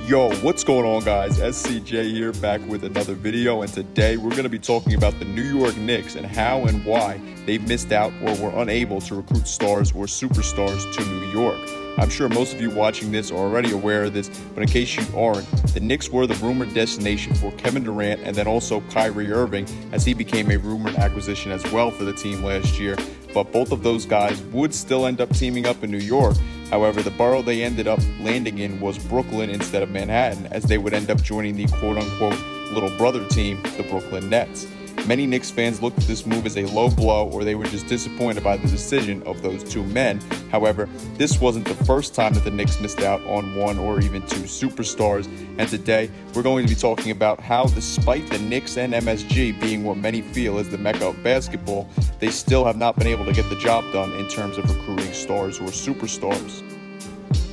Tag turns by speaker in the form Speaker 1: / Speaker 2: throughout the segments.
Speaker 1: Yo, what's going on, guys? SCJ here, back with another video, and today we're going to be talking about the New York Knicks and how and why they've missed out or were unable to recruit stars or superstars to New York. I'm sure most of you watching this are already aware of this, but in case you aren't, the Knicks were the rumored destination for Kevin Durant and then also Kyrie Irving, as he became a rumored acquisition as well for the team last year. But both of those guys would still end up teaming up in New York. However, the borough they ended up landing in was Brooklyn instead of Manhattan, as they would end up joining the quote-unquote little brother team, the Brooklyn Nets. Many Knicks fans looked at this move as a low blow, or they were just disappointed by the decision of those two men. However, this wasn't the first time that the Knicks missed out on one or even two superstars, and today we're going to be talking about how, despite the Knicks and MSG being what many feel is the mecca of basketball, they still have not been able to get the job done in terms of recruiting stars or superstars.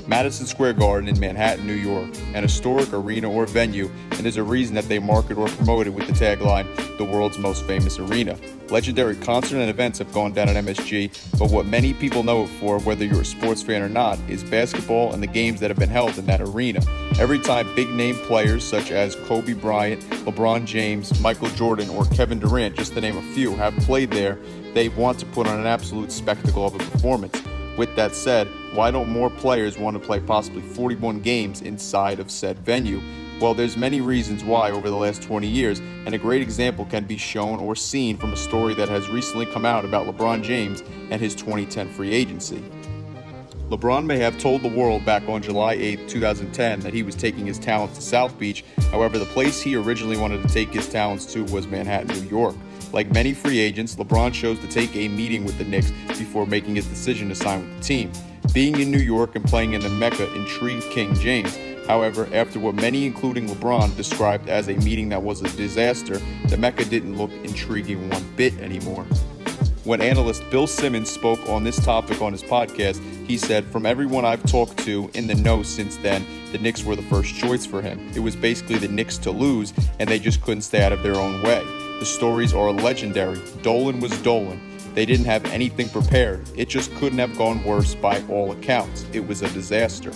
Speaker 1: Madison Square Garden in Manhattan, New York, an historic arena or venue, and there's a reason that they market or promote it with the tagline, the world's most famous arena. Legendary concerts and events have gone down at MSG, but what many people know it for, whether you're a sports fan or not, is basketball and the games that have been held in that arena. Every time big-name players such as Kobe Bryant, LeBron James, Michael Jordan, or Kevin Durant, just to name a few, have played there, they want to put on an absolute spectacle of a performance. With that said, why don't more players want to play possibly 41 games inside of said venue? Well, there's many reasons why over the last 20 years, and a great example can be shown or seen from a story that has recently come out about LeBron James and his 2010 free agency. LeBron may have told the world back on July 8, 2010 that he was taking his talents to South Beach. However, the place he originally wanted to take his talents to was Manhattan, New York. Like many free agents, LeBron chose to take a meeting with the Knicks before making his decision to sign with the team. Being in New York and playing in the Mecca intrigued King James. However, after what many, including LeBron, described as a meeting that was a disaster, the Mecca didn't look intriguing one bit anymore. When analyst Bill Simmons spoke on this topic on his podcast, he said, "From everyone I've talked to in the know since then, the Knicks were the first choice for him. It was basically the Knicks to lose, and they just couldn't stay out of their own way. The stories are legendary. Dolan was Dolan. They didn't have anything prepared. It just couldn't have gone worse by all accounts. It was a disaster."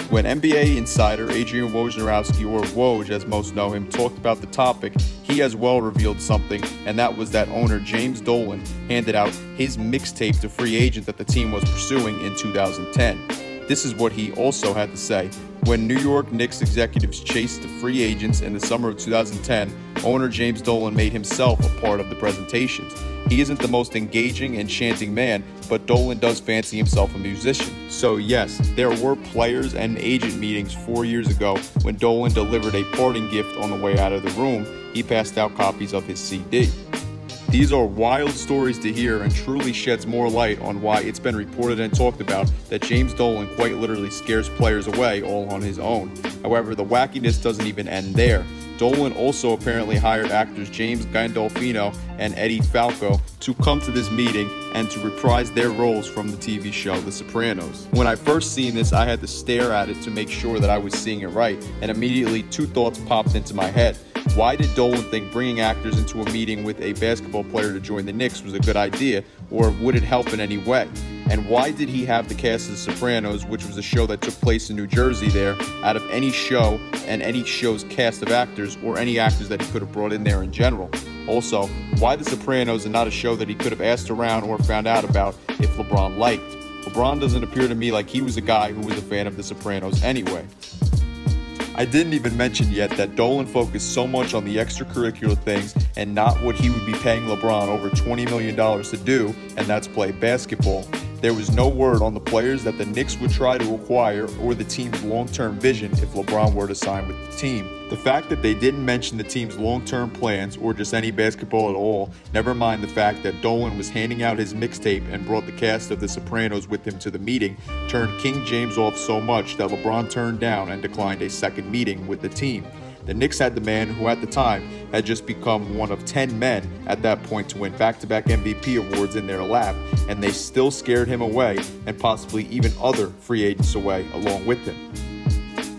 Speaker 1: When NBA insider Adrian Wojnarowski, or Woj as most know him, talked about the topic, he as well revealed something, and that was that owner James Dolan handed out his mixtape to free agent that the team was pursuing in 2010. This is what he also had to say. When New York Knicks executives chased the free agents in the summer of 2010, owner James Dolan made himself a part of the presentations. He isn't the most engaging and chanting man, but Dolan does fancy himself a musician. So yes, there were players and agent meetings 4 years ago when Dolan delivered a parting gift on the way out of the room. He passed out copies of his CD. These are wild stories to hear and truly sheds more light on why it's been reported and talked about that James Dolan quite literally scares players away all on his own. However, the wackiness doesn't even end there. Dolan also apparently hired actors James Gandolfino and Eddie Falco to come to this meeting and to reprise their roles from the TV show The Sopranos. When I first seen this, I had to stare at it to make sure that I was seeing it right, and immediately two thoughts popped into my head. Why did Dolan think bringing actors into a meeting with a basketball player to join the Knicks was a good idea, or would it help in any way? And why did he have the cast of The Sopranos, which was a show that took place in New Jersey there, out of any show and any show's cast of actors, or any actors that he could have brought in there in general? Also, why The Sopranos and not a show that he could have asked around or found out about if LeBron liked? LeBron doesn't appear to me like he was a guy who was a fan of The Sopranos anyway. I didn't even mention yet that Dolan focused so much on the extracurricular things and not what he would be paying LeBron over $20 million to do, and that's play basketball. There was no word on the players that the Knicks would try to acquire or the team's long-term vision if LeBron were to sign with the team. The fact that they didn't mention the team's long-term plans or just any basketball at all, never mind the fact that Dolan was handing out his mixtape and brought the cast of The Sopranos with him to the meeting, turned King James off so much that LeBron turned down and declined a second meeting with the team. The Knicks had the man who at the time had just become one of 10 men at that point to win back-to-back MVP awards in their lap, and they still scared him away and possibly even other free agents away along with him.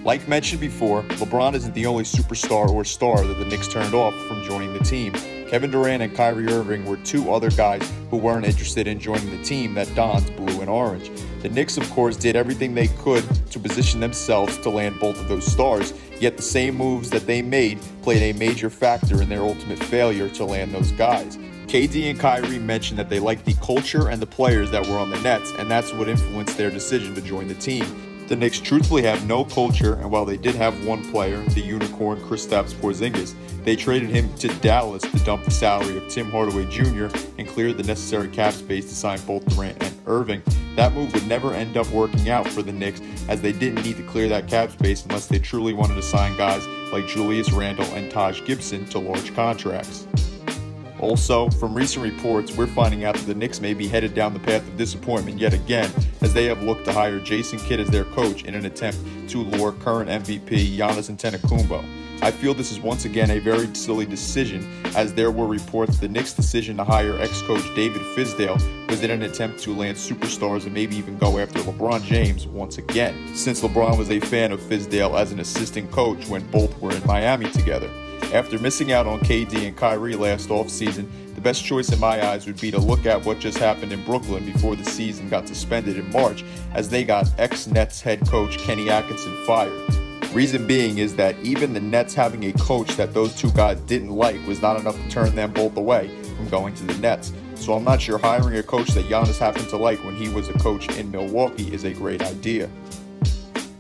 Speaker 1: Like mentioned before, LeBron isn't the only superstar or star that the Knicks turned off from joining the team. Kevin Durant and Kyrie Irving were two other guys who weren't interested in joining the team that dons blue and orange. The Knicks, of course, did everything they could to position themselves to land both of those stars, yet the same moves that they made played a major factor in their ultimate failure to land those guys. KD and Kyrie mentioned that they liked the culture and the players that were on the Nets, and that's what influenced their decision to join the team. The Knicks truthfully have no culture, and while they did have one player, the unicorn Kristaps Porzingis, they traded him to Dallas to dump the salary of Tim Hardaway Jr. and clear the necessary cap space to sign both Durant and Irving. That move would never end up working out for the Knicks, as they didn't need to clear that cap space unless they truly wanted to sign guys like Julius Randle and Taj Gibson to large contracts. Also, from recent reports, we're finding out that the Knicks may be headed down the path of disappointment yet again, as they have looked to hire Jason Kidd as their coach in an attempt to lure current MVP Giannis Antetokounmpo. I feel this is once again a very silly decision, as there were reports the Knicks' decision to hire ex-coach David Fizdale was in an attempt to land superstars and maybe even go after LeBron James once again, since LeBron was a fan of Fizdale as an assistant coach when both were in Miami together. After missing out on KD and Kyrie last offseason, the best choice in my eyes would be to look at what just happened in Brooklyn before the season got suspended in March, as they got ex-Nets head coach Kenny Atkinson fired. Reason being is that even the Nets having a coach that those two guys didn't like was not enough to turn them both away from going to the Nets. So I'm not sure hiring a coach that Giannis happened to like when he was a coach in Milwaukee is a great idea.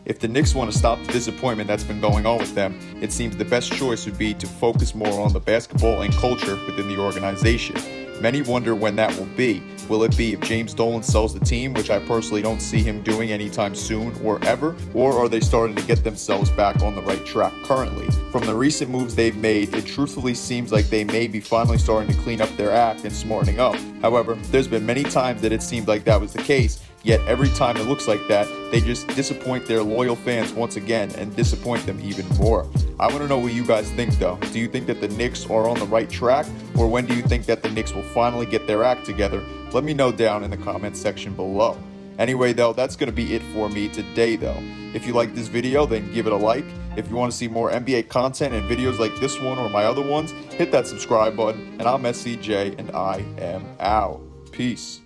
Speaker 1: If the Knicks want to stop the disappointment that's been going on with them, it seems the best choice would be to focus more on the basketball and culture within the organization. Many wonder when that will be. Will it be if James Dolan sells the team, which I personally don't see him doing anytime soon or ever, or are they starting to get themselves back on the right track currently? From the recent moves they've made, it truthfully seems like they may be finally starting to clean up their act and smartening up. However, there's been many times that it seemed like that was the case, yet every time it looks like that, they just disappoint their loyal fans once again and disappoint them even more. I want to know what you guys think though. Do you think that the Knicks are on the right track, or when do you think that the Knicks will finally get their act together? Let me know down in the comment section below. Anyway though, that's going to be it for me today though. If you like this video, then give it a like. If you want to see more NBA content and videos like this one or my other ones, hit that subscribe button. And I'm SCJ and I am out. Peace.